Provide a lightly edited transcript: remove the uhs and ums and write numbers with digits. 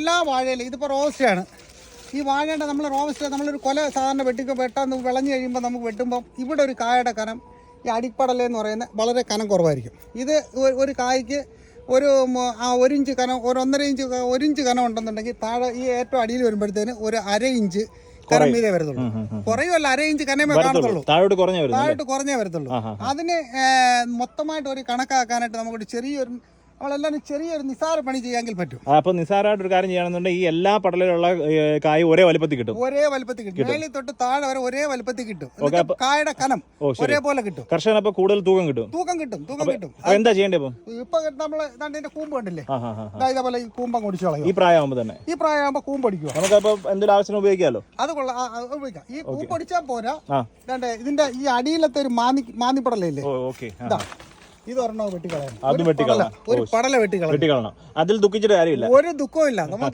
എല്ലാ വാഴയിലും ഇതിപ്പോൾ റോസ്റ്റാണ്. ഈ വാഴേണ്ട നമ്മൾ റോസ്റ്റ് നമ്മളൊരു കൊല സാധാരണ വെട്ടാന്ന് വിളഞ്ഞു കഴിയുമ്പോൾ നമുക്ക് വെട്ടുമ്പം ഇവിടെ ഒരു കായയുടെ കനം ഈ അടിപ്പടലെന്ന് പറയുന്നത് വളരെ കനം കുറവായിരിക്കും. ഇത് ഒരു കായ്ക്ക് ഒരു 1 ഇഞ്ച് കനം, ഒരു 1.5 ഇഞ്ച് കനം ഉണ്ടെന്നുണ്ടെങ്കിൽ താഴെ ഈ ഏറ്റവും അടിയിൽ വരുമ്പോഴത്തേന് ഒരു 1/2 ഇഞ്ച് കനം മീതേ വരത്തുള്ളൂ. കുറയുമല്ല, 1/2 ഇഞ്ച് കനമേ കാണത്തുള്ളൂ, താഴോട്ട് കുറഞ്ഞേ വരത്തുള്ളൂ. അതിന് മൊത്തമായിട്ട് ഒരു കണക്കാക്കാനായിട്ട് നമുക്കൊരു നമ്മളെല്ലാവരും ചെറിയൊരു നിസാര പണി ചെയ്യാമെങ്കിൽ പറ്റും. അപ്പൊ നിസാരമായിട്ടൊരു കാര്യം ചെയ്യണമെന്നുണ്ടെങ്കിൽ ഈ എല്ലാ പടലിലുള്ള കായ് ഒരേ വലുപ്പത്തിൽ കിട്ടും. മേളിൽ തൊട്ട് താഴെ വരെ ഒരേ വലുപ്പത്തിൽ കിട്ടും. കായയുടെ കനം ഒരേപോലെ കിട്ടും. കർഷകൻ അപ്പൊ കൂടുതൽ തൂക്കം കിട്ടും. എന്താ ചെയ്യേണ്ടത്? ഇപ്പൊ നമ്മള് ഇതിന്റെ കൂമ്പ് കണ്ടില്ലേ, ഇതേപോലെ ഈ കൂമ്പം കുടിച്ചു കളയും. ഈ പ്രായമാകുമ്പോ തന്നെ കൂമ്പ് അടിക്കുക. നമുക്കപ്പോ എന്തെങ്കിലും ആവശ്യം ഉപയോഗിക്കാമല്ലോ. അത് കൊള്ളാം, ഉപയോഗിക്കാം. ഈ കൂമ്പ് അടിച്ചാൽ പോരാ, ഇതിന്റെ ഈ അടിയിലത്തെ ഒരു മാന്നിപ്പടലല്ലേ, ഇത് ഒരെണ്ണം വെട്ടിക്കളയണം. ഒരു പടല വെട്ടിക്കളയണം. അതിൽ ദുഃഖിച്ചിട്ട് കാര്യമില്ല, ഒരു ദുഃഖവും ഇല്ല.